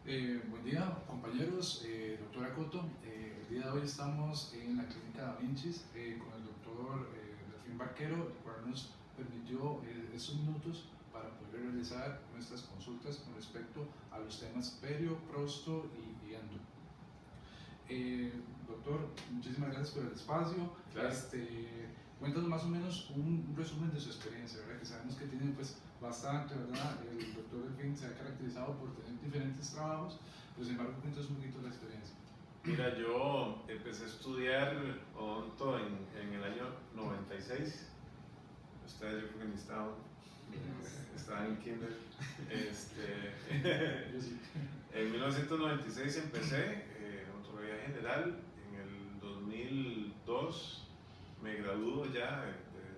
Buen día, compañeros, doctora Coto. El día de hoy estamos en la clínica Da Vinci con el doctor Delfín Barquero, el cual nos permitió estos minutos para poder realizar nuestras consultas con respecto a los temas perio, prosto y endo. Doctor, muchísimas gracias por el espacio. Claro. Cuéntanos más o menos un resumen de su experiencia, ¿verdad? Que sabemos que tiene pues bastante, ¿verdad? El doctor Delfín se ha caracterizado por tener diferentes trabajos, pero sin embargo cuéntanos un poquito la experiencia. Mira, yo empecé a estudiar odonto en el año 96. Ustedes yo creo que ni estaban en kinder. Yo sí. En 1996 empecé odontología general. En el 2002 me graduó ya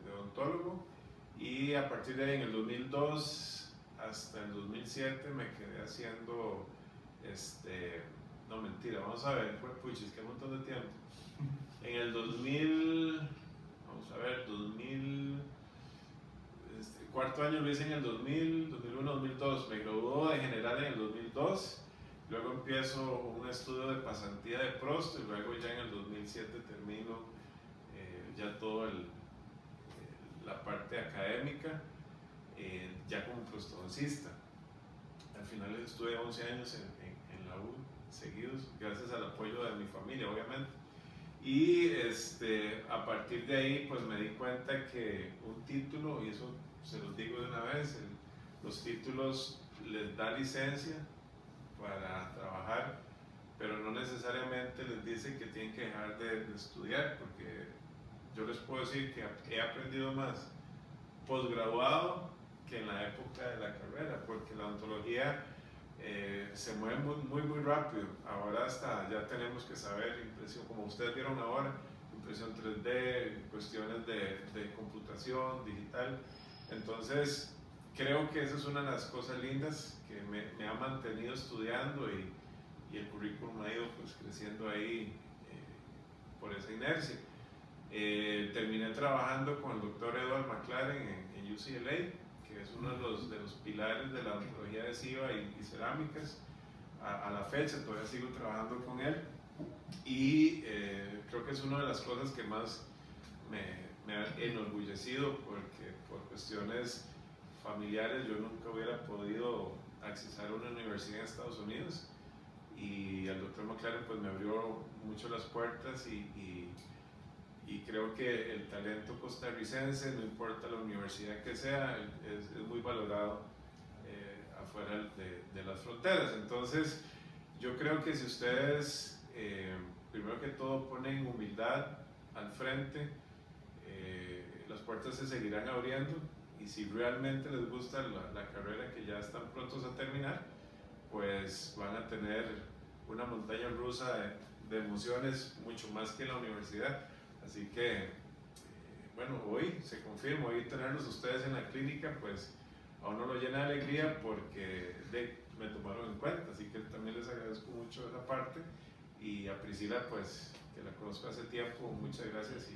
de odontólogo y a partir de ahí en el 2002 hasta el 2007 me quedé haciendo no, mentira, vamos a ver, fue puchis, que un montón de tiempo. En el 2000, vamos a ver, 2000, cuarto año lo hice en el 2000, 2001, 2002. Me graduó de general en el 2002. Luego empiezo un estudio de pasantía de prosto y luego ya en el 2007 termino ya toda la parte académica, ya como prostodoncista. Al final estuve 11 años en la U seguidos, gracias al apoyo de mi familia, obviamente. Y a partir de ahí, pues me di cuenta que un título, y eso se los digo de una vez, los títulos les da licencia para trabajar, pero no necesariamente les dice que tienen que dejar de estudiar, porque yo les puedo decir que he aprendido más posgraduado que en la época de la carrera, porque la odontología se mueve muy rápido. Ahora hasta ya tenemos que saber impresión, como ustedes vieron ahora, impresión 3D, cuestiones de computación digital. Entonces creo que esa es una de las cosas lindas que me ha mantenido estudiando, y el currículum ha ido pues creciendo ahí por esa inercia. Terminé trabajando con el doctor Edward McLaren en UCLA, que es uno de los pilares de la odontología adhesiva y cerámicas. A la fecha todavía sigo trabajando con él, y creo que es una de las cosas que más me ha enorgullecido, porque por cuestiones familiares yo nunca hubiera podido accesar a una universidad en Estados Unidos, y el doctor McLaren pues me abrió mucho las puertas, y creo que el talento costarricense, no importa la universidad que sea, es muy valorado afuera de las fronteras. Entonces yo creo que si ustedes primero que todo ponen humildad al frente, las puertas se seguirán abriendo, y si realmente les gusta la carrera que ya están prontos a terminar, pues van a tener una montaña rusa de emociones, mucho más que en la universidad. Así que, bueno, hoy se confirma, hoy tenerlos ustedes en la clínica, pues a uno lo llena de alegría porque me tomaron en cuenta, así que también les agradezco mucho esa parte. Y a Priscila, pues, que la conozco hace tiempo, muchas gracias,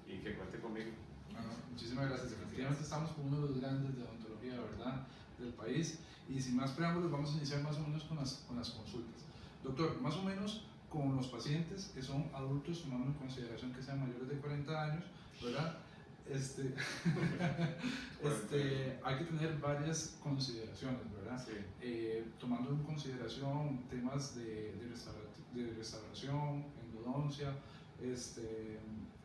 y que cuente conmigo. Bueno, muchísimas gracias. Efectivamente estamos con uno de los grandes de odontología, ¿verdad?, del país. Y sin más preámbulos, vamos a iniciar más o menos con las consultas. Doctor, más o menos con los pacientes que son adultos, tomando en consideración que sean mayores de 40 años, ¿verdad? Hay que tener varias consideraciones, ¿verdad? Sí. Tomando en consideración temas de restauración, endodoncia,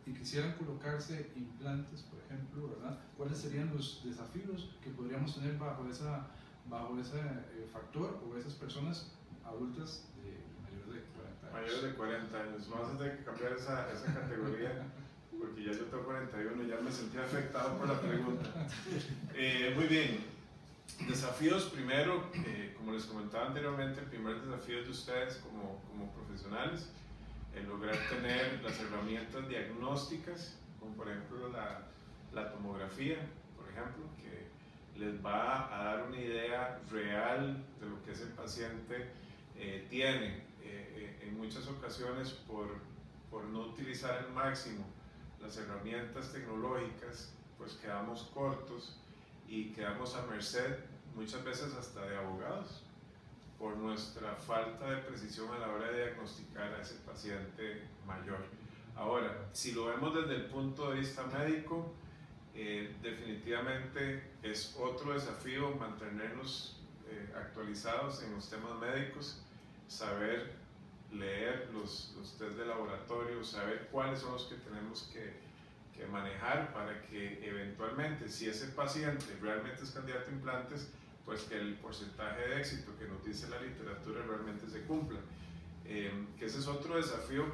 y quisieran colocarse implantes, por ejemplo, ¿verdad? ¿Cuáles serían los desafíos que podríamos tener bajo ese factor, o esas personas adultas de mayores de 40 años? Mayores de 40 años, vamos a tener que cambiar esa categoría, porque ya yo tengo 41 y ya me sentí afectado por la pregunta. Muy bien, desafíos primero, como les comentaba anteriormente, el primer desafío es de ustedes como profesionales, el lograr tener las herramientas diagnósticas, como por ejemplo la tomografía, por ejemplo, que les va a dar una idea real de lo que ese paciente tiene. En muchas ocasiones, por no utilizar al máximo las herramientas tecnológicas, pues quedamos cortos y quedamos a merced muchas veces hasta de abogados por nuestra falta de precisión a la hora de diagnosticar a ese paciente mayor. Ahora, si lo vemos desde el punto de vista médico, definitivamente es otro desafío mantenernos actualizados en los temas médicos, saber leer los test de laboratorio, saber cuáles son los que tenemos que manejar para que eventualmente, si ese paciente realmente es candidato a implantes, pues que el porcentaje de éxito que nos dice la literatura realmente se cumpla. Que ese es otro desafío.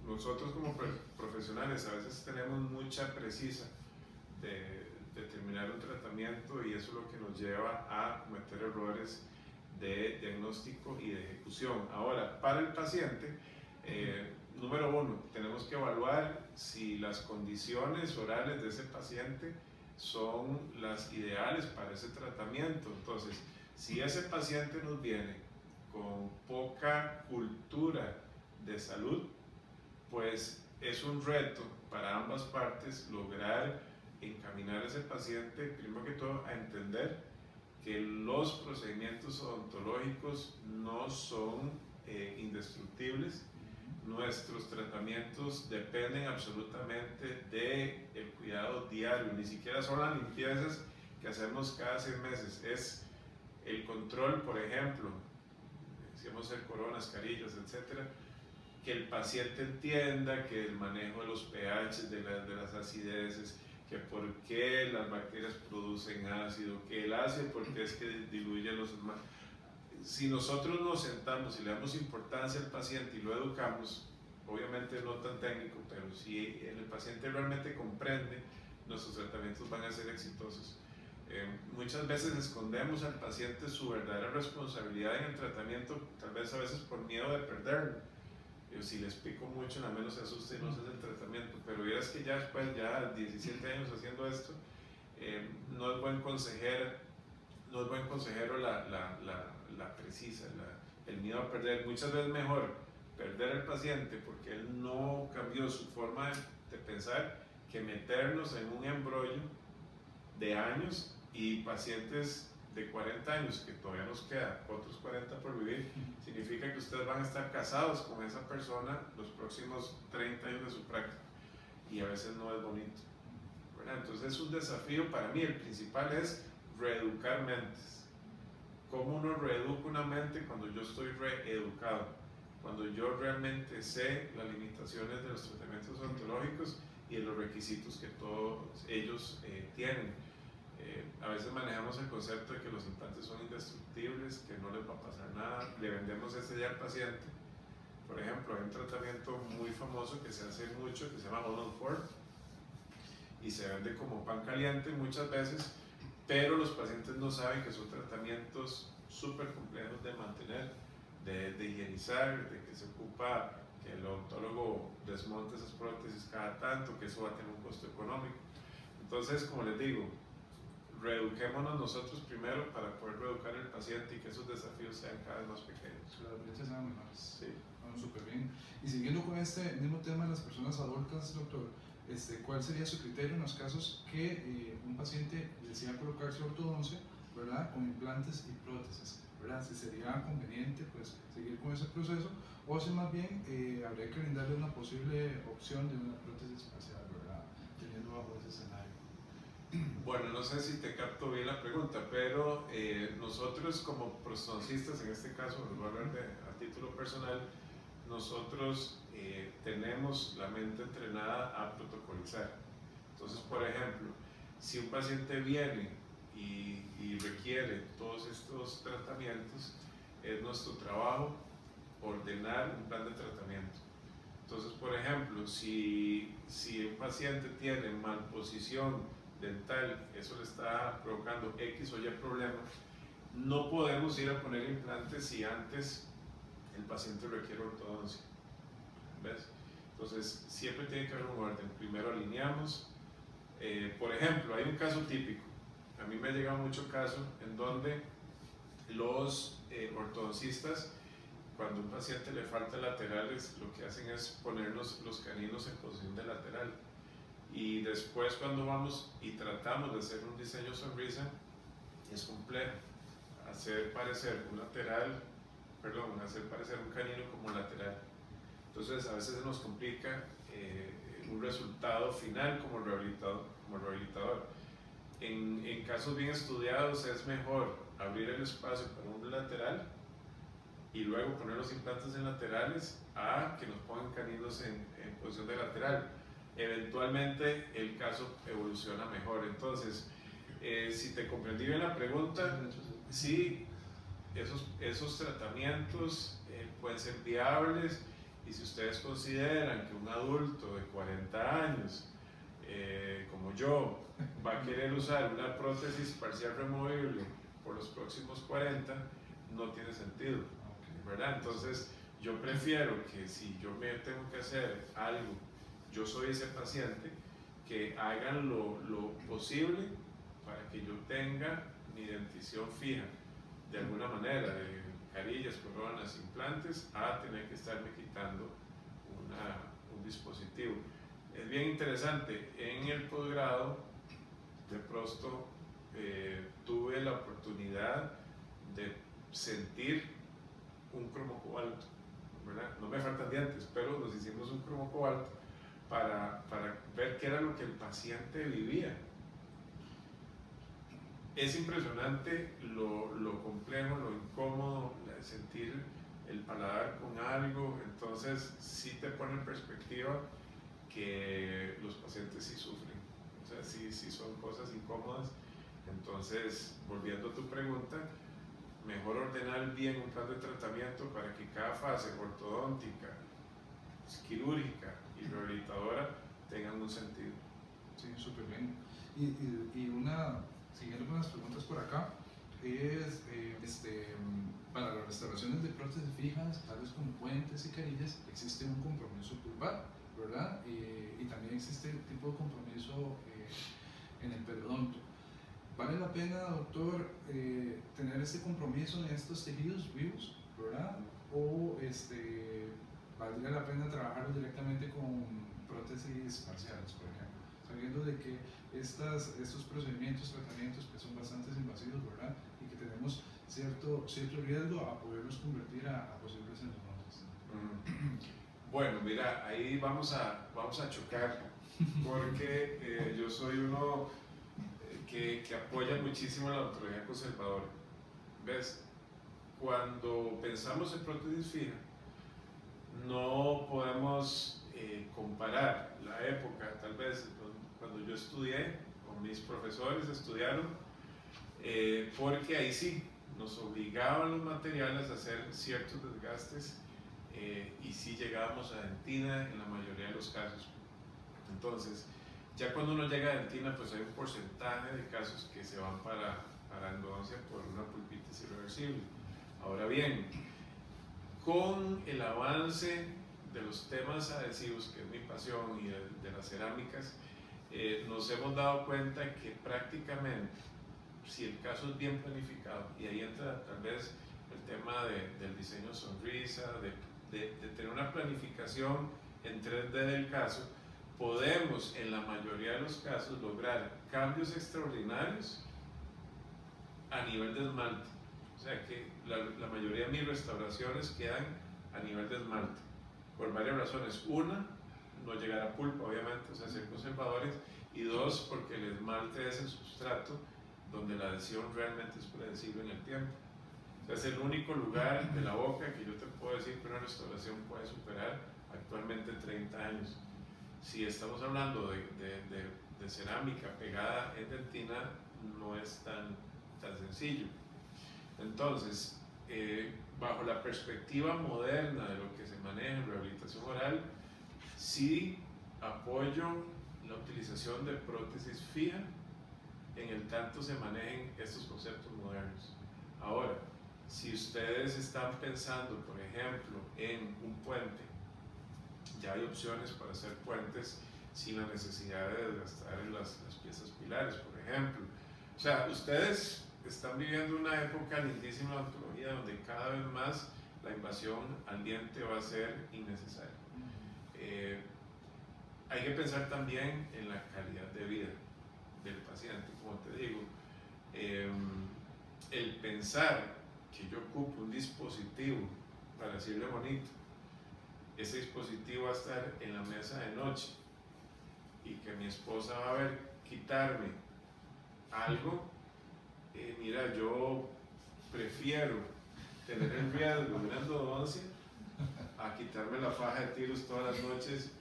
Nosotros como profesionales a veces tenemos mucha precisa de determinar un tratamiento y eso es lo que nos lleva a cometer errores de diagnóstico y de ejecución. Ahora, para el paciente, número uno, tenemos que evaluar si las condiciones orales de ese paciente son las ideales para ese tratamiento. Entonces, si ese paciente nos viene con poca cultura de salud, pues es un reto para ambas partes lograr encaminar a ese paciente, primero que todo, a entender que los procedimientos odontológicos no son indestructibles. Nuestros tratamientos dependen absolutamente del cuidado diario, ni siquiera son las limpiezas que hacemos cada 6 meses, es el control, por ejemplo, si vamos a hacer coronas, carillas, etcétera, que el paciente entienda que el manejo de los pH, de las acideces, que por qué las bacterias producen ácido, que el ácido porque es que diluye los... Si nosotros nos sentamos y le damos importancia al paciente y lo educamos, obviamente no tan técnico, pero si el paciente realmente comprende, nuestros tratamientos van a ser exitosos. Muchas veces escondemos al paciente su verdadera responsabilidad en el tratamiento, tal vez a veces por miedo de perderlo. Si le explico mucho, al menos se asusta y no se hace el tratamiento, pero verás que ya después, ya 17 años haciendo esto, no es buen consejero, no es buen consejero la precisa, el miedo a perder. Muchas veces mejor perder al paciente porque él no cambió su forma de pensar que meternos en un embrollo de años y pacientes de 40 años, que todavía nos queda otros 40 por vivir, significa que ustedes van a estar casados con esa persona los próximos 30 años de su práctica y a veces no es bonito, ¿verdad? Entonces es un desafío para mí. El principal es reeducar mentes. ¿Cómo uno reeduca una mente cuando yo estoy reeducado? Cuando yo realmente sé las limitaciones de los tratamientos odontológicos y de los requisitos que todos ellos tienen. A veces manejamos el concepto de que los implantes son indestructibles, que no les va a pasar nada, le vendemos ese día al paciente. Por ejemplo, hay un tratamiento muy famoso que se hace mucho, que se llama Oral Ford, y se vende como pan caliente muchas veces, pero los pacientes no saben que son tratamientos súper complejos de mantener, de higienizar, de que se ocupa que el odontólogo desmonte esas prótesis cada tanto, que eso va a tener un costo económico. Entonces, como les digo, reeduquémonos nosotros primero para poder reeducar al paciente y que esos desafíos sean cada vez más pequeños. Que las brechas sean menores. Sí. Bueno, súper bien. Y siguiendo con este mismo tema de las personas adultas, doctor, ¿cuál sería su criterio en los casos que un paciente desea colocarse ortodoncia, ¿verdad?, con implantes y prótesis, ¿verdad? Si sería conveniente pues seguir con ese proceso o si más bien habría que brindarle una posible opción de una prótesis facial, ¿verdad?, teniendo bajo ese escenario. Bueno, no sé si te capto bien la pregunta, pero nosotros como prostodoncistas, en este caso, les voy a hablar a título personal, nosotros tenemos la mente entrenada a protocolizar. Entonces, por ejemplo, si un paciente viene y requiere todos estos tratamientos, es nuestro trabajo ordenar un plan de tratamiento. Entonces, por ejemplo, si un paciente tiene malposición dental, eso le está provocando X o Y problemas, no podemos ir a poner implantes si antes el paciente requiere ortodoncia. ¿Ves? Entonces, siempre tiene que haber un orden. Primero alineamos. Por ejemplo, hay un caso típico. A mí me ha llegado mucho caso en donde los ortodoncistas, cuando a un paciente le falta laterales, lo que hacen es ponernos los caninos en posición de lateral. Y después cuando vamos y tratamos de hacer un diseño sonrisa, es complejo. Hacer parecer un lateral hacer parecer un canino como lateral. Entonces a veces se nos complica un resultado final como rehabilitador. En casos bien estudiados es mejor abrir el espacio para un lateral y luego poner los implantes en laterales a que nos pongan caninos en posición de lateral. Eventualmente el caso evoluciona mejor. Entonces, si te comprendí bien la pregunta, sí, esos tratamientos pueden ser viables, y si ustedes consideran que un adulto de 40 años, como yo, va a querer usar una prótesis parcial removible por los próximos 40, no tiene sentido, ¿verdad? Entonces, yo prefiero que si yo me tengo que hacer algo, yo soy ese paciente, que hagan lo posible para que yo tenga mi dentición fija, de alguna manera, de carillas, coronas, implantes, a tener que estarme quitando un dispositivo. Es bien interesante, en el posgrado de Prosto tuve la oportunidad de sentir un cromocobalto, ¿verdad? No me faltan dientes, pero nos hicimos un cromocobalto para ver qué era lo que el paciente vivía. Es impresionante lo complejo, lo incómodo de sentir el paladar con algo. Entonces sí te pone en perspectiva que los pacientes sí sufren, o sea, sí son cosas incómodas. Entonces, volviendo a tu pregunta, mejor ordenar bien un plan de tratamiento para que cada fase ortodóntica, quirúrgica y rehabilitadora tengan un sentido. Sí, súper bien. Siguiendo con las preguntas por acá, es para las restauraciones de prótesis fijas, tales como puentes y carillas, existe un compromiso pulpar, ¿verdad? Y también existe el tipo de compromiso en el periodonto. ¿Vale la pena, doctor, tener este compromiso en estos tejidos vivos, ¿verdad? ¿O valdría la pena trabajar directamente con prótesis parciales, por ejemplo? Sabiendo de que estos procedimientos, tratamientos que son bastante invasivos, ¿verdad? Y que tenemos cierto riesgo a poderlos convertir a posibles endodontes. Bueno, mira, ahí vamos a chocar, porque yo soy uno que apoya muchísimo la odontología conservadora. ¿Ves? Cuando pensamos en prótesis fija, no podemos comparar la época, tal vez cuando yo estudié, o mis profesores estudiaron, porque ahí sí nos obligaban los materiales a hacer ciertos desgastes, y sí llegábamos a dentina en la mayoría de los casos. Entonces, ya cuando uno llega a dentina, pues hay un porcentaje de casos que se van para endodoncia por una pulpitis irreversible. Ahora bien, con el avance de los temas adhesivos, que es mi pasión, y de las cerámicas, nos hemos dado cuenta que prácticamente, si el caso es bien planificado, y ahí entra tal vez el tema del diseño sonrisa, de tener una planificación en 3D del caso, podemos en la mayoría de los casos lograr cambios extraordinarios a nivel de esmalte. O sea que la mayoría de mis restauraciones quedan a nivel de esmalte, por varias razones. Una, no llegar a pulpa, obviamente, o sea, ser conservadores. Y dos, porque el esmalte es el sustrato donde la adhesión realmente es predecible en el tiempo. O sea, es el único lugar de la boca que yo te puedo decir que una restauración puede superar actualmente 30 años. Si estamos hablando de cerámica pegada en dentina, no es tan sencillo. Entonces, bajo la perspectiva moderna de lo que se maneja en rehabilitación oral, sí apoyo la utilización de prótesis fija en el tanto se manejen estos conceptos modernos. Ahora, si ustedes están pensando, por ejemplo, en un puente, ya hay opciones para hacer puentes sin la necesidad de desgastar las piezas pilares, por ejemplo. O sea, ustedes están viviendo una época lindísima de odontología donde cada vez más la invasión al diente va a ser innecesaria. Hay que pensar también en la calidad de vida del paciente, como te digo. El pensar que yo ocupo un dispositivo, para decirle bonito, ese dispositivo va a estar en la mesa de noche y que mi esposa va a ver quitarme algo, mira, yo prefiero tener el riesgo de una endodoncia a quitarme la faja de tiros todas las noches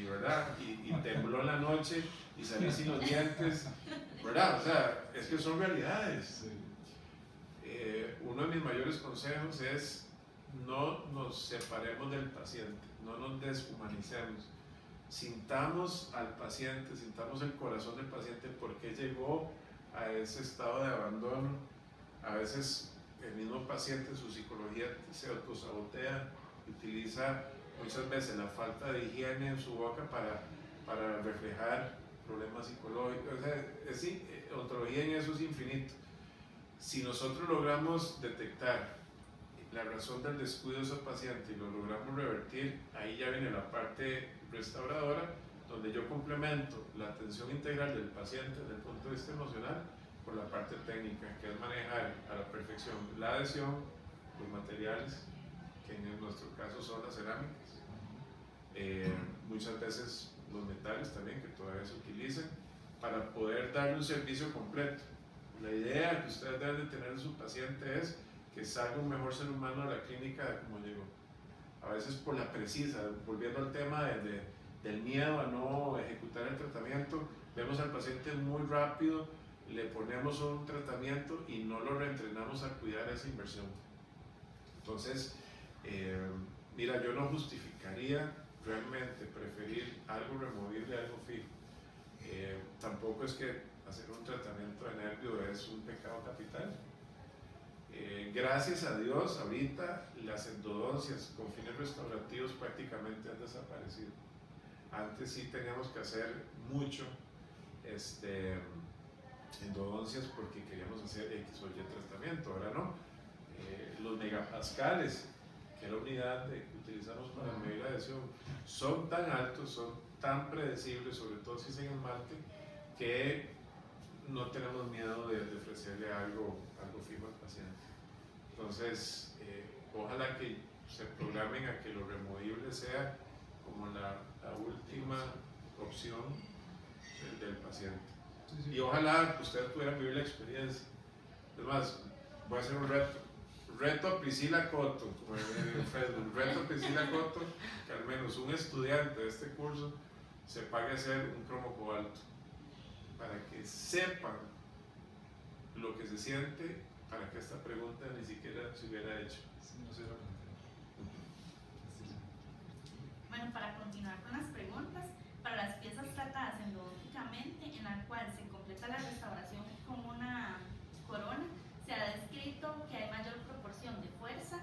¿verdad? Y tembló en la noche y salí sin los dientes, ¿verdad? O sea, es que son realidades. Uno de mis mayores consejos es no nos separemos del paciente, no nos deshumanicemos, sintamos al paciente, sintamos el corazón del paciente, por qué llegó a ese estado de abandono. A veces el mismo paciente en su psicología se autosabotea, utiliza muchas veces la falta de higiene en su boca para reflejar problemas psicológicos. O sea, ontología en eso es infinito. Si nosotros logramos detectar la razón del descuido de ese paciente y lo logramos revertir, ahí ya viene la parte restauradora, donde yo complemento la atención integral del paciente desde el punto de vista emocional con la parte técnica, que es manejar a la perfección la adhesión, los materiales, que en nuestro caso son las cerámicas, muchas veces los metales también, que todavía se utilizan, para poder darle un servicio completo. La idea que ustedes deben de tener en su paciente es que salga un mejor ser humano a la clínica de como llegó. A veces por la precisa, volviendo al tema del miedo a no ejecutar el tratamiento, vemos al paciente muy rápido, le ponemos un tratamiento y no lo reentrenamos a cuidar esa inversión. Entonces, mira, yo no justificaría realmente preferir algo removible a algo fijo. Tampoco es que hacer un tratamiento de nervio es un pecado capital. Gracias a Dios, ahorita las endodoncias con fines restaurativos prácticamente han desaparecido. Antes sí teníamos que hacer mucho endodoncias porque queríamos hacer X o Y tratamiento, ahora no. Los megapascales, que es la unidad que utilizamos para medir la adhesión, son tan altos, son tan predecibles, sobre todo si es en esmalte, que no tenemos miedo de ofrecerle algo fijo al paciente. Entonces, ojalá que se programen a que lo removible sea como la última opción del paciente. Sí. Y ojalá que ustedes pudieran vivir la experiencia. Es más, voy a hacer un reto. Reto a Priscila Coto, como en Facebook. Reto a Priscila Coto, que al menos un estudiante de este curso se pague a hacer un cromo cobalto, para que sepan lo que se siente, para que esta pregunta ni siquiera se hubiera hecho. Sí, no se hubiera planteado. Bueno, para continuar con las preguntas, para las piezas tratadas endodónticamente, en la cual se completa la restauración con una corona, se ha descrito que hay mayor proporción de fuerzas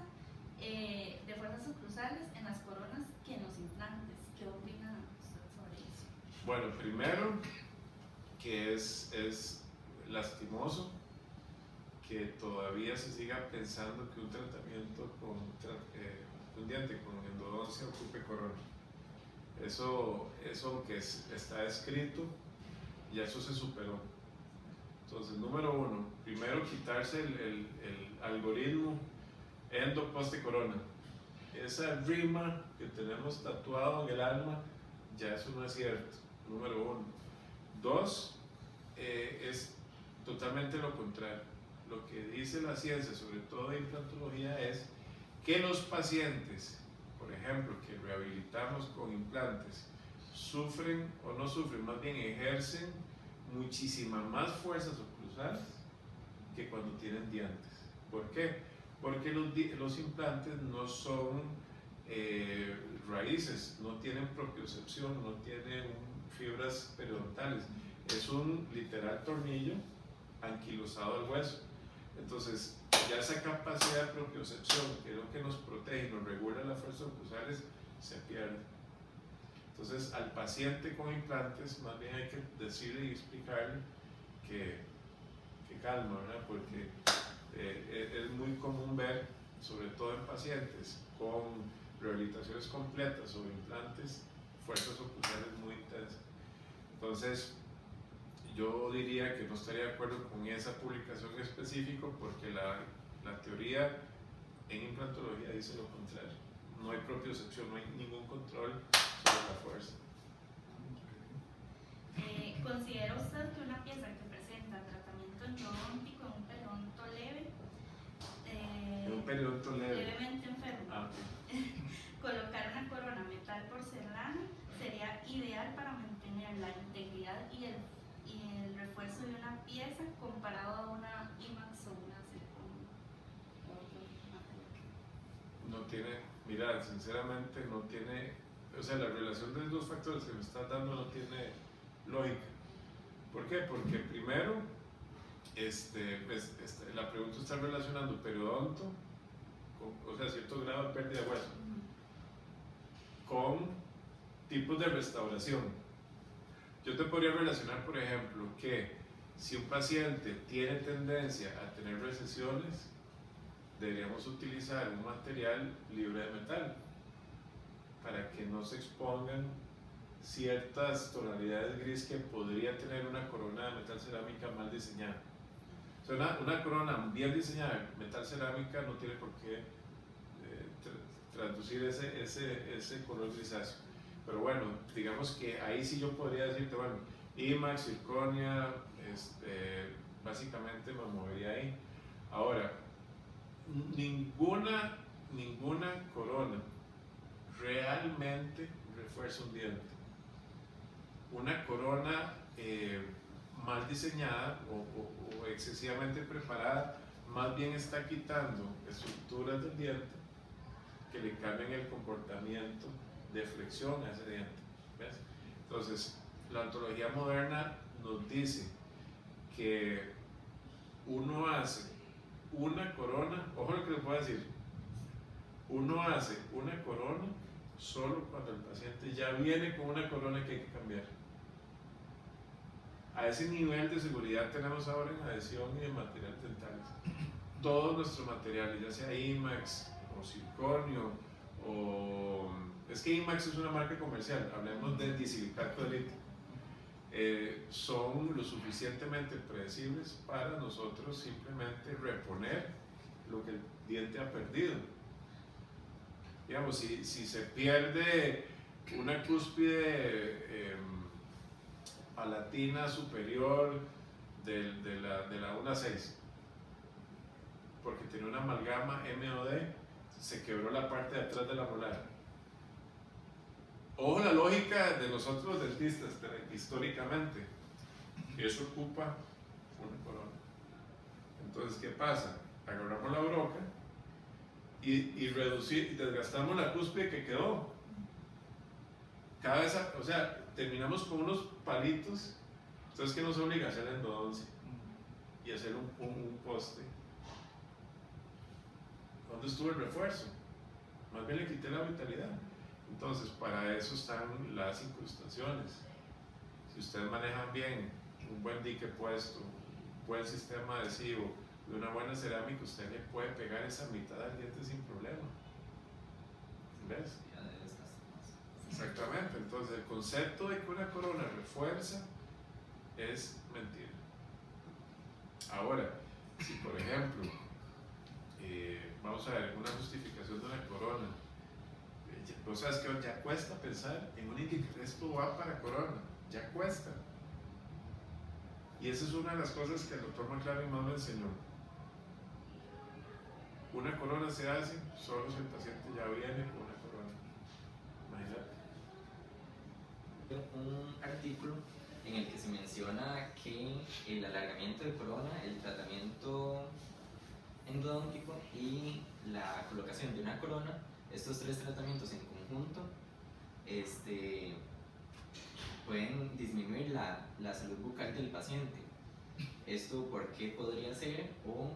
subcruzales en las coronas que en los implantes. ¿Qué opina usted sobre eso? Bueno, primero, que es lastimoso que todavía se siga pensando que un tratamiento con un diente con endodoncia ocupe corona. Eso aunque está escrito, ya eso se superó. Entonces, número uno, primero quitarse el algoritmo endo poste corona. Esa rima que tenemos tatuado en el alma, ya eso no es cierto, número uno. Dos, es totalmente lo contrario. Lo que dice la ciencia, sobre todo de implantología, es que los pacientes, por ejemplo, que rehabilitamos con implantes, sufren o no sufren, más bien ejercen muchísima más fuerza subcruzal que cuando tienen dientes. ¿Por qué? Porque los implantes no son raíces, no tienen propiocepción, no tienen fibras periodontales, es un literal tornillo anquilosado al hueso. Entonces, ya esa capacidad de propiocepción, que es lo que nos protege y nos regula las fuerzas subcruzales, se pierde. Entonces, al paciente con implantes, más bien hay que decirle y explicarle que calma, ¿verdad? Porque es muy común ver, sobre todo en pacientes con rehabilitaciones completas sobre implantes, fuerzas subcruzales muy intensas. Entonces, yo diría que no estaría de acuerdo con esa publicación en específico porque La teoría en implantología dice lo contrario. No hay propiocepción, no hay ningún control sobre la fuerza. ¿Considera usted que una pieza que presenta tratamiento endodóntico en un periodonto leve, En un periodonto leve. levemente enfermo, colocar una corona metal porcelana sería ideal para mantener la integridad y el refuerzo de una pieza comparado a una IMAX o una silicona o otro material? No tiene, mira, sinceramente no tiene, o sea, la relación de los factores que me estás dando no tiene lógica. ¿Por qué? Porque primero, la pregunta está relacionando periodonto, o sea, cierto grado de pérdida de hueso, con tipos de restauración. Yo te podría relacionar, por ejemplo, que si un paciente tiene tendencia a tener recesiones, deberíamos utilizar un material libre de metal para que no se expongan ciertas tonalidades gris que podría tener una corona de metal cerámica mal diseñada. O sea, una corona bien diseñada de metal cerámica no tiene por qué traducir ese color grisáceo. Pero bueno, digamos que ahí sí yo podría decirte, bueno, IMAX, zirconia, básicamente me movería ahí. Ahora, ninguna corona realmente refuerza un diente. Una corona mal diseñada o excesivamente preparada más bien está quitando estructuras del diente que le cambian el comportamiento de flexión a ese diente. ¿Ves? Entonces, la ontología moderna nos dice que uno hace una corona, ojo lo que les voy a decir, uno hace una corona solo cuando el paciente ya viene con una corona que hay que cambiar. A ese nivel de seguridad tenemos ahora en adhesión y en materiales dentales. Todos nuestros materiales, ya sea IMAX o circonio, o es que IMAX es una marca comercial, hablemos de disilicato de litio, son lo suficientemente predecibles para nosotros simplemente reponer lo que el diente ha perdido. Digamos, si se pierde una cúspide palatina superior de la 1 a 6, porque tenía una amalgama MOD, se quebró la parte de atrás de la molar. Ojo la lógica de nosotros los dentistas, históricamente, eso ocupa una corona. Entonces, ¿qué pasa? Agarramos la broca y desgastamos la cúspide que quedó. Cada vez, o sea, terminamos con unos palitos. Entonces, ¿qué nos obliga a hacer la endodoncia? Y hacer un poste. ¿Dónde estuvo el refuerzo? Más bien le quité la vitalidad. Entonces, para eso están las incrustaciones. Si ustedes manejan bien un buen dique puesto, un buen sistema adhesivo y una buena cerámica, usted le puede pegar esa mitad del diente sin problema. ¿Ves? Exactamente. Entonces, el concepto de que una corona refuerza es mentira. Ahora, si por ejemplo, vamos a ver, una justificación de una corona, vos sabes que ya cuesta pensar en un indique, esto va para corona, ya cuesta. Y esa es una de las cosas que el doctor McLaren más me enseñó. Una corona se hace solo si el paciente ya viene con una corona. Imagínate. Un artículo en el que se menciona que el alargamiento de corona, el tratamiento endodóntico y la colocación de una corona, estos tres tratamientos en conjunto pueden disminuir la salud bucal del paciente. ¿Esto por qué podría ser o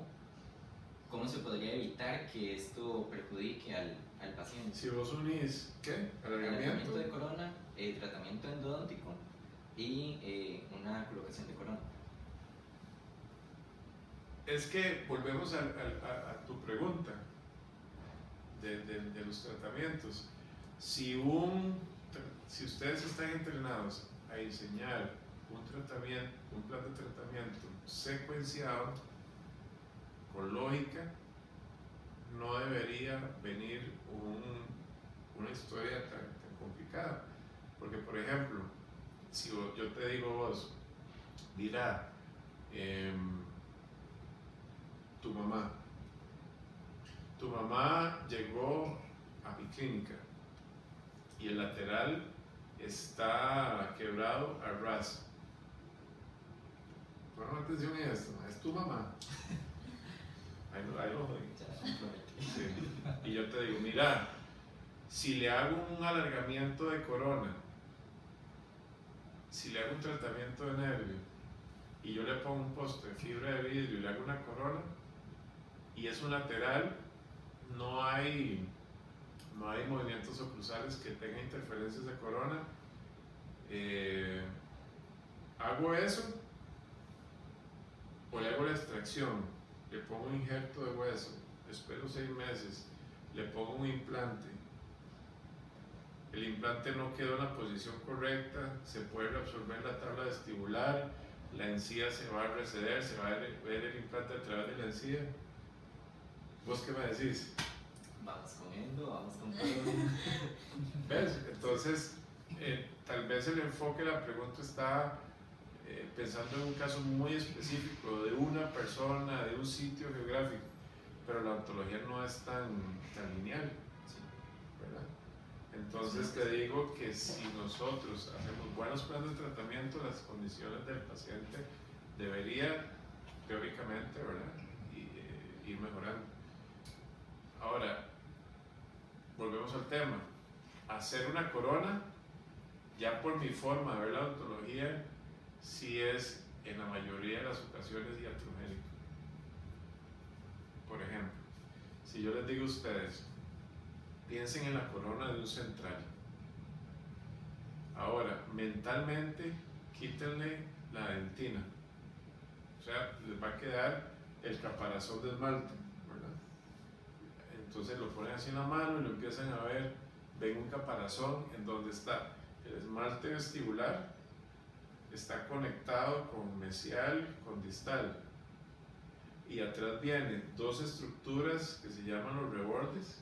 cómo se podría evitar que esto perjudique al paciente? Si vos unís, ¿qué? Alargamiento de corona, tratamiento endodóntico y una colocación de corona. Es que volvemos a tu pregunta de los tratamientos. Si ustedes están entrenados a diseñar un plan de tratamiento secuenciado, con lógica, no debería venir una historia tan complicada. Porque, por ejemplo, si yo te digo a vos, mira, tu mamá llegó a mi clínica y el lateral está quebrado a ras. Pon atención a esto, es tu mamá. Ahí lo doy. Sí. Y yo te digo, mira, si le hago un alargamiento de corona, si le hago un tratamiento de nervio y yo le pongo un poste de fibra de vidrio y le hago una corona y es un lateral, no hay movimientos oclusales que tengan interferencias de corona, hago eso o le hago la extracción, le pongo un injerto de hueso, espero 6 meses, le pongo un implante, el implante no quedó en la posición correcta, se puede reabsorber la tabla vestibular, la encía se va a receder, se va a ver el implante a través de la encía. ¿Vos qué me decís? Vamos comiendo, vamos con todo. ¿Ves? Entonces, tal vez el enfoque de la pregunta está pensando en un caso muy específico de una persona, de un sitio geográfico, pero la ontología no es tan lineal, ¿verdad? Entonces te digo que si nosotros hacemos buenos planes de tratamiento, las condiciones del paciente debería, teóricamente, ¿verdad?, ir mejorando. Ahora, volvemos al tema. Hacer una corona, ya por mi forma de ver la odontología, sí es en la mayoría de las ocasiones iatrogénico. Por ejemplo, si yo les digo a ustedes, piensen en la corona de un central. Ahora, mentalmente, quítenle la dentina. O sea, les va a quedar el caparazón de esmalte, ¿verdad? Entonces lo ponen así en la mano y lo empiezan a ver. Ven un caparazón en donde está el esmalte vestibular, está conectado con mesial, con distal. Y atrás vienen dos estructuras que se llaman los rebordes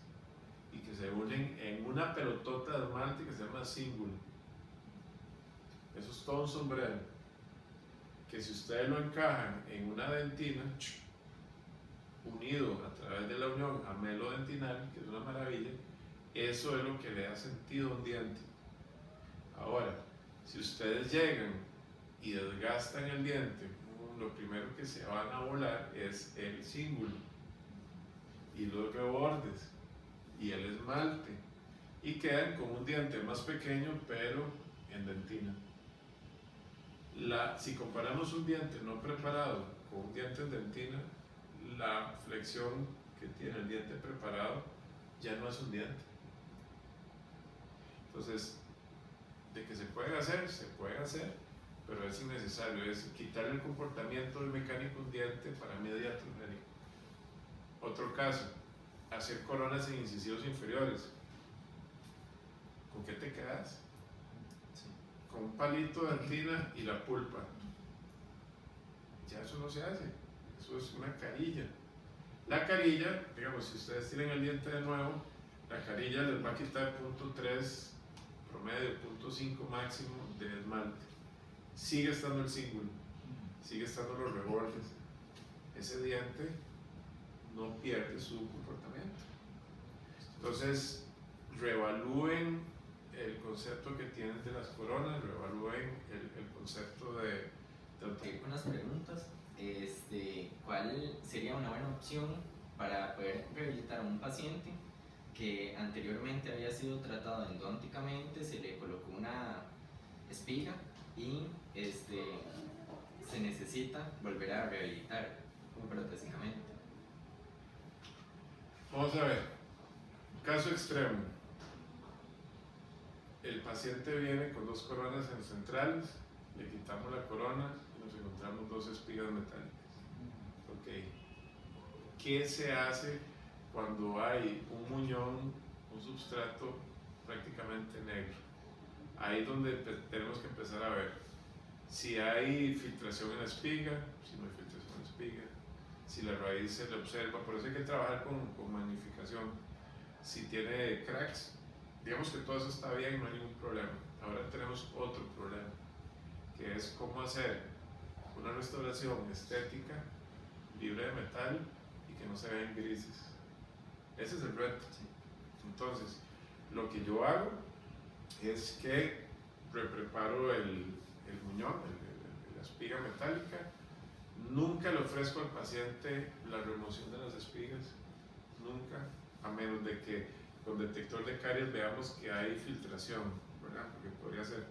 y que se unen en una pelotota de esmalte que se llama cíngulo. Eso es todo un sombrero, que si ustedes lo encajan en una dentina, unido a través de la unión amelo-dentinal, que es una maravilla, eso es lo que le da sentido a un diente. Ahora, si ustedes llegan y desgastan el diente, lo primero que se van a volar es el cíngulo y los rebordes y el esmalte, y quedan con un diente más pequeño pero en dentina. Si comparamos un diente no preparado con un diente en dentina, la flexión que tiene el diente preparado ya no es un diente. Entonces, de que se puede hacer, pero es innecesario, es quitarle el comportamiento del mecánico un diente para mí es iatrogénico. Otro caso, hacer coronas en incisivos inferiores. ¿Con qué te quedas? Sí. Con un palito de dentina y la pulpa. Ya eso no se hace, eso es una carilla. La carilla, digamos, si ustedes tienen el diente de nuevo, la carilla les va a quitar 0.3 promedio, 0.5 máximo de esmalte. Sigue estando el cíngulo, sigue estando los rebordes. Ese diente no pierde su comportamiento. Entonces, reevalúen el concepto que tienen de las coronas, reevalúen el concepto de Unas preguntas. ¿Cuál sería una buena opción para poder rehabilitar a un paciente que anteriormente había sido tratado endodònticamente, se le colocó una espiga y se necesita volver a rehabilitar protésicamente? Vamos a ver, caso extremo. El paciente viene con dos coronas en centrales, le quitamos la corona y nos encontramos dos espigas metálicas. Okay. ¿Qué se hace cuando hay un muñón, un substrato prácticamente negro? Ahí es donde tenemos que empezar a ver si hay filtración en la espiga, si no hay filtración en la espiga, si la raíz se le observa, por eso hay que trabajar con magnificación. Si tiene cracks, digamos que todo eso está bien, no hay ningún problema. Ahora tenemos otro problema, que es cómo hacer una restauración estética, libre de metal y que no se vean grises. Ese es el reto. Entonces, lo que yo hago es que repreparo el muñón, la espiga metálica. Nunca le ofrezco al paciente la remoción de las espigas, nunca, a menos de que con detector de caries veamos que hay filtración, ¿verdad? Porque podría ser.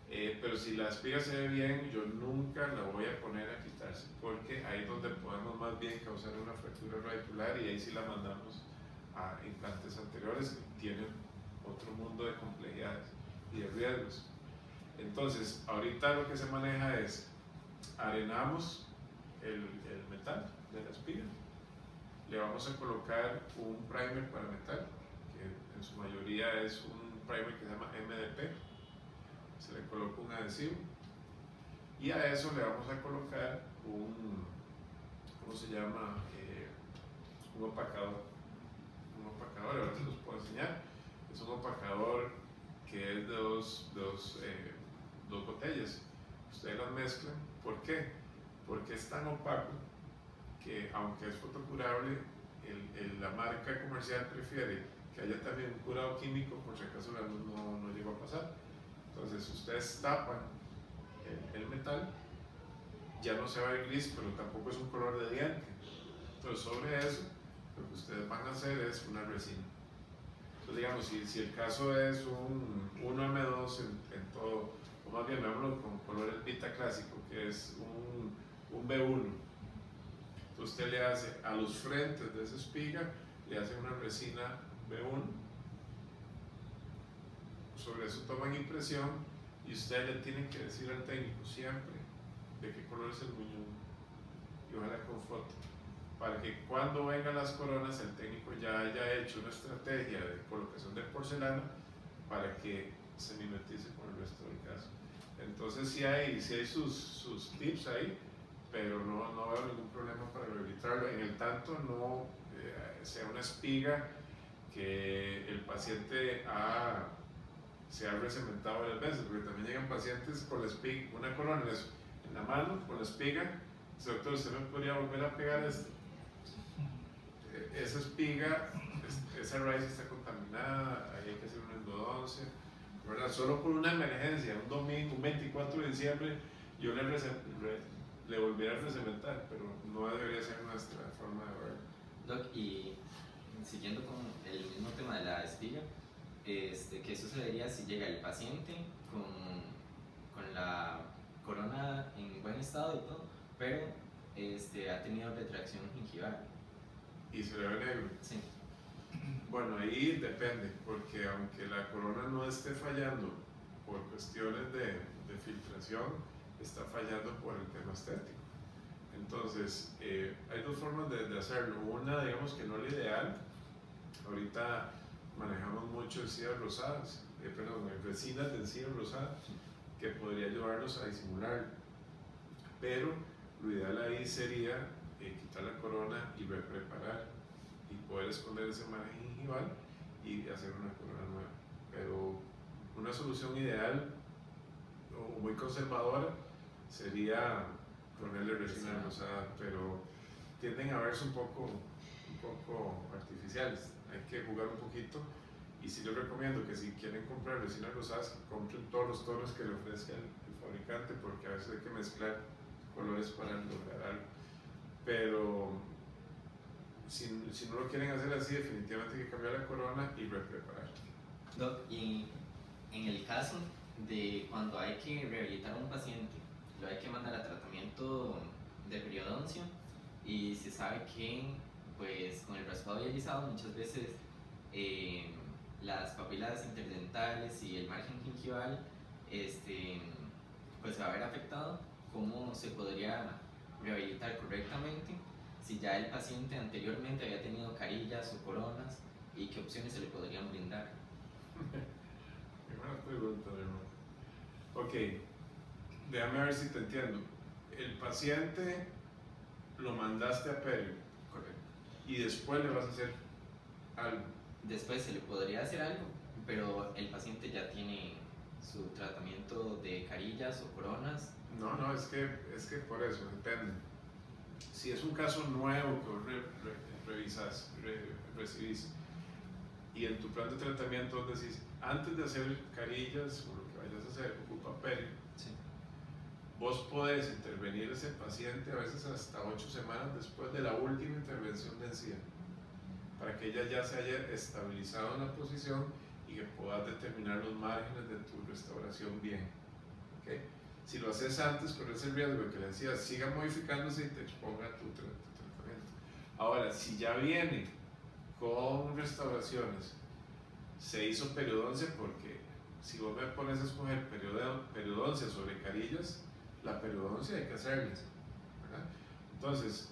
Pero si la espiga se ve bien, yo nunca la voy a poner a quitarse, porque ahí es donde podemos más bien causar una fractura radicular y ahí sí la mandamos a implantes anteriores que tienen otro mundo de complejidades y de riesgos. Entonces, ahorita lo que se maneja es arenamos el metal de la espiga, le vamos a colocar un primer para metal, que en su mayoría es un primer que se llama MDP, se le coloca un adhesivo y a eso le vamos a colocar un, ¿cómo se llama? Un opacador. Un opacador, ahora se los puedo enseñar. Es un opacador que es de dos botellas. Ustedes las mezclan. ¿Por qué? Porque es tan opaco que, aunque es fotocurable, la marca comercial prefiere que haya también un curado químico por si acaso la luz no llegó a pasar. Entonces ustedes tapan el metal, ya no se va a ver gris, pero tampoco es un color de diente. Entonces sobre eso, lo que ustedes van a hacer es una resina. Entonces digamos, si el caso es un 1M2 en todo, o más bien veámoslo con colores Vita clásico, que es un B1. Entonces usted le hace a los frentes de esa espiga, le hace una resina B1. Sobre eso toman impresión y ustedes le tienen que decir al técnico siempre de qué color es el muñón y ojalá con foto, para que cuando vengan las coronas el técnico ya haya hecho una estrategia de colocación de porcelana para que se mimetice con el resto del caso. Entonces sí hay sus tips ahí, pero no veo ningún problema para rehabilitarlo, en el tanto no sea una espiga que el paciente se ha recementado varias veces, porque también llegan pacientes con la espiga, una corona en la mano, con la espiga. Dice, doctor, ¿usted me podría volver a pegar esto? Esa espiga, esa raíz está contaminada, ahí hay que hacer una endodoncia, ¿verdad? Solo por una emergencia, un domingo, un 24 de diciembre, yo le volviera a recementar, pero no debería ser nuestra forma de verlo. Doc, y siguiendo con el mismo tema de la espiga, ¿qué sucedería si llega el paciente con la corona en buen estado y todo, pero ha tenido retracción gingival? ¿Y se le ve negro? Sí. Bueno, ahí depende, porque aunque la corona no esté fallando por cuestiones de filtración, está fallando por el tema estético. Entonces, hay dos formas de hacerlo. Una, digamos que no es la ideal. Ahorita manejamos mucho encías rosadas, resinas de encías rosadas, que podría ayudarnos a disimular. Pero lo ideal ahí sería quitar la corona y repreparar y poder esconder ese margen gingival y hacer una corona nueva. Pero una solución ideal o muy conservadora sería ponerle resina rosada, pero tienden a verse un poco artificiales. Hay que jugar un poquito y sí les recomiendo que si quieren comprar resinas rosadas, compren todos los tonos que le ofrezca el fabricante, porque a veces hay que mezclar colores para lograr algo. Pero si no lo quieren hacer así, definitivamente hay que cambiar la corona y repreparar. Doc, y en el caso de cuando hay que rehabilitar a un paciente, lo hay que mandar a tratamiento de periodoncia y se sabe que pues con el raspado y alisado muchas veces las papilas interdentales y el margen gingival pues se va a ver afectado. ¿Cómo se podría rehabilitar correctamente si ya el paciente anteriormente había tenido carillas o coronas y qué opciones se le podrían brindar? Buena pregunta, hermano. Ok, déjame ver si te entiendo. El paciente lo mandaste a perio Correcto. y después le vas a hacer algo. Después se le podría hacer algo, pero el paciente ya tiene su tratamiento de carillas o coronas. No, es que por eso, depende. Si es un caso nuevo que vos recibís y en tu plan de tratamiento vos decís, antes de hacer carillas o lo que vayas a hacer, ocupa perio, Sí. vos podés intervenir ese paciente a veces hasta 8 semanas después de la última intervención de encía, para que ella ya se haya estabilizado en la posición y que puedas determinar los márgenes de tu restauración bien. ¿Okay? Si lo haces antes, corres el riesgo de que la encía siga modificándose y te exponga a tu tratamiento. Ahora, si ya viene con restauraciones, se hizo periodoncia, porque si vos me pones a escoger periodoncia sobre carillas, la periodoncia hay que hacerla, ¿verdad? Entonces,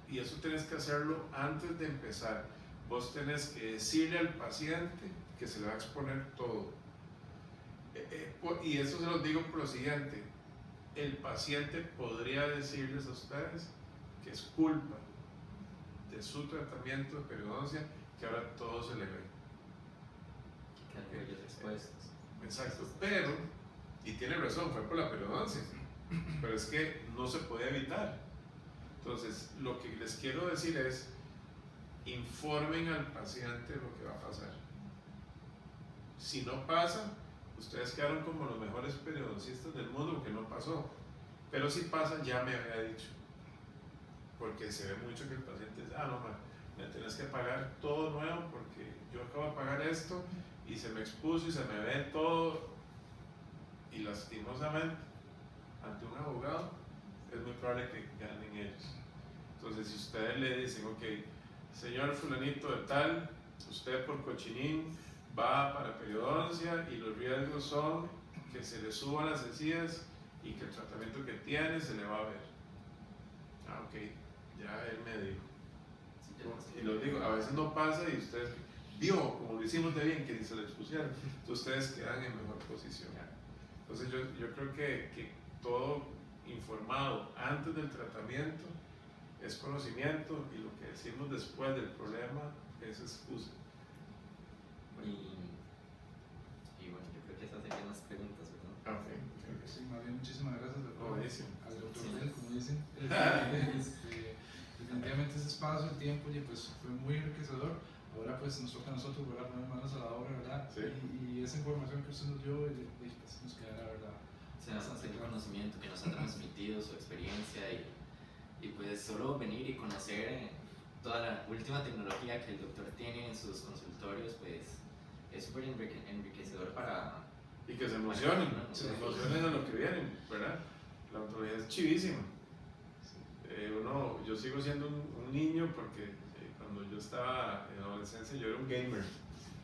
y eso tienes que hacerlo antes de empezar. Vos tenés que decirle al paciente que se le va a exponer todo. Y eso se los digo por lo siguiente: el paciente podría decirles a ustedes que es culpa de su tratamiento de periodoncia que ahora todo se le ve. Quedan ellos expuestos. Exacto, pero, y tiene razón, fue por la periodoncia, pero es que no se puede evitar. Entonces, lo que les quiero decir es, informen al paciente lo que va a pasar. Si no pasa, ustedes quedaron como los mejores periodoncistas del mundo porque no pasó. Pero si pasa, ya me había dicho. Porque se ve mucho que el paciente dice, no, me tenés que pagar todo nuevo porque yo acabo de pagar esto y se me expuso y se me ve todo. Y lastimosamente, ante un abogado, es muy probable que ganen ellos. Entonces, si ustedes le dicen, ok, señor fulanito de tal, usted por cochinín va para periodoncia y los riesgos son que se le suban las encías y que el tratamiento que tiene se le va a ver. Ok, ya él me dijo. Sí, Y lo digo, a veces no pasa y ustedes vio, como lo hicimos de bien, que se le expusieron, entonces ustedes quedan en mejor posición. Entonces yo creo que todo informado antes del tratamiento es conocimiento, y lo que decimos después del problema es excusa. Y bueno, yo creo que esas serían las preguntas, ¿verdad? Okay. Sí, más bien, muchísimas gracias, doctor. Buenísimo. Al doctor Sí. Bell, como dicen. Definitivamente ese espacio, el tiempo, pues, fue muy enriquecedor. Ahora pues nos toca a nosotros, ¿verdad?, poner manos a la obra, ¿verdad? Sí. Y esa información que usted nos dio, pues, nos queda, la verdad, O sea, el conocimiento que nos ha transmitido, su experiencia y pues solo venir y conocer toda la última tecnología que el doctor tiene en sus consultorios, pues es súper enriquecedor para... Y que se emocionen, Sí. se emocionen a lo que vienen, ¿verdad? La ontología es chivísima. Yo sigo siendo un niño porque cuando yo estaba en adolescencia yo era un gamer.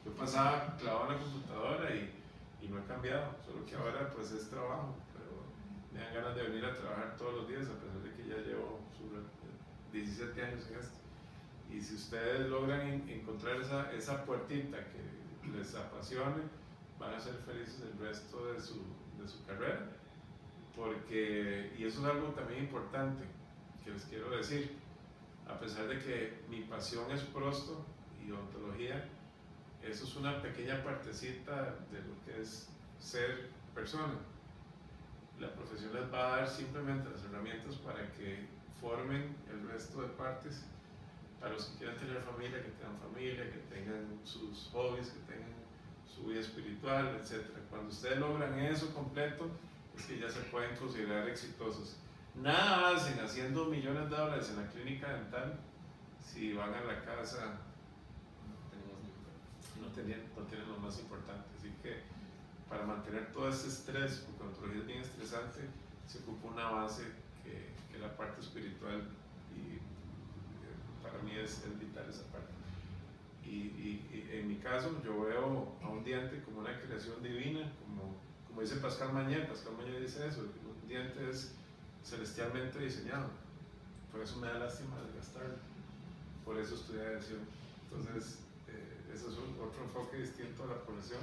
Yo pasaba clavado en la computadora y no he cambiado, solo que ahora pues es trabajo, pero me dan ganas de venir a trabajar todos los días a pesar de que ya llevo 17 años en esto. Y si ustedes logran encontrar esa puertita que les apasione, van a ser felices el resto de su carrera, y eso es algo también importante que les quiero decir. A pesar de que mi pasión es prosto y odontología, eso es una pequeña partecita de lo que es ser persona. La profesión les va a dar simplemente las herramientas para que formen el resto de partes, para los que quieran tener familia, que tengan familia, que tengan sus hobbies, que tengan su vida espiritual, etc. Cuando ustedes logran eso completo, es que ya se pueden considerar exitosos. Nada hacen haciendo millones de dólares en la clínica dental si van a la casa no tienen lo más importante. Así que para mantener todo ese estrés, porque la odontología es bien estresante, se ocupa una base que la parte espiritual, y para mí es vital esa parte. Y en mi caso yo veo a un diente como una creación divina, como dice Pascal Mañé dice eso, un diente es celestialmente diseñado, por eso me da lástima desgastarlo, por eso estudié adhesión. Entonces eso es otro enfoque distinto a la población.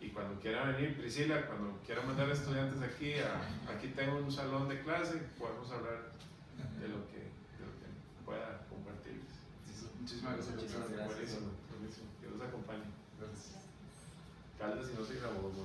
Y cuando quiera venir Priscila, cuando quiera mandar estudiantes aquí tengo un salón de clase, podemos hablar de lo que pueda compartirles. Muchísimas gracias. Muchísimas gracias. Buenísimo, buenísimo. Dios los acompañe. Gracias. Caldas y no se grabó, ¿no?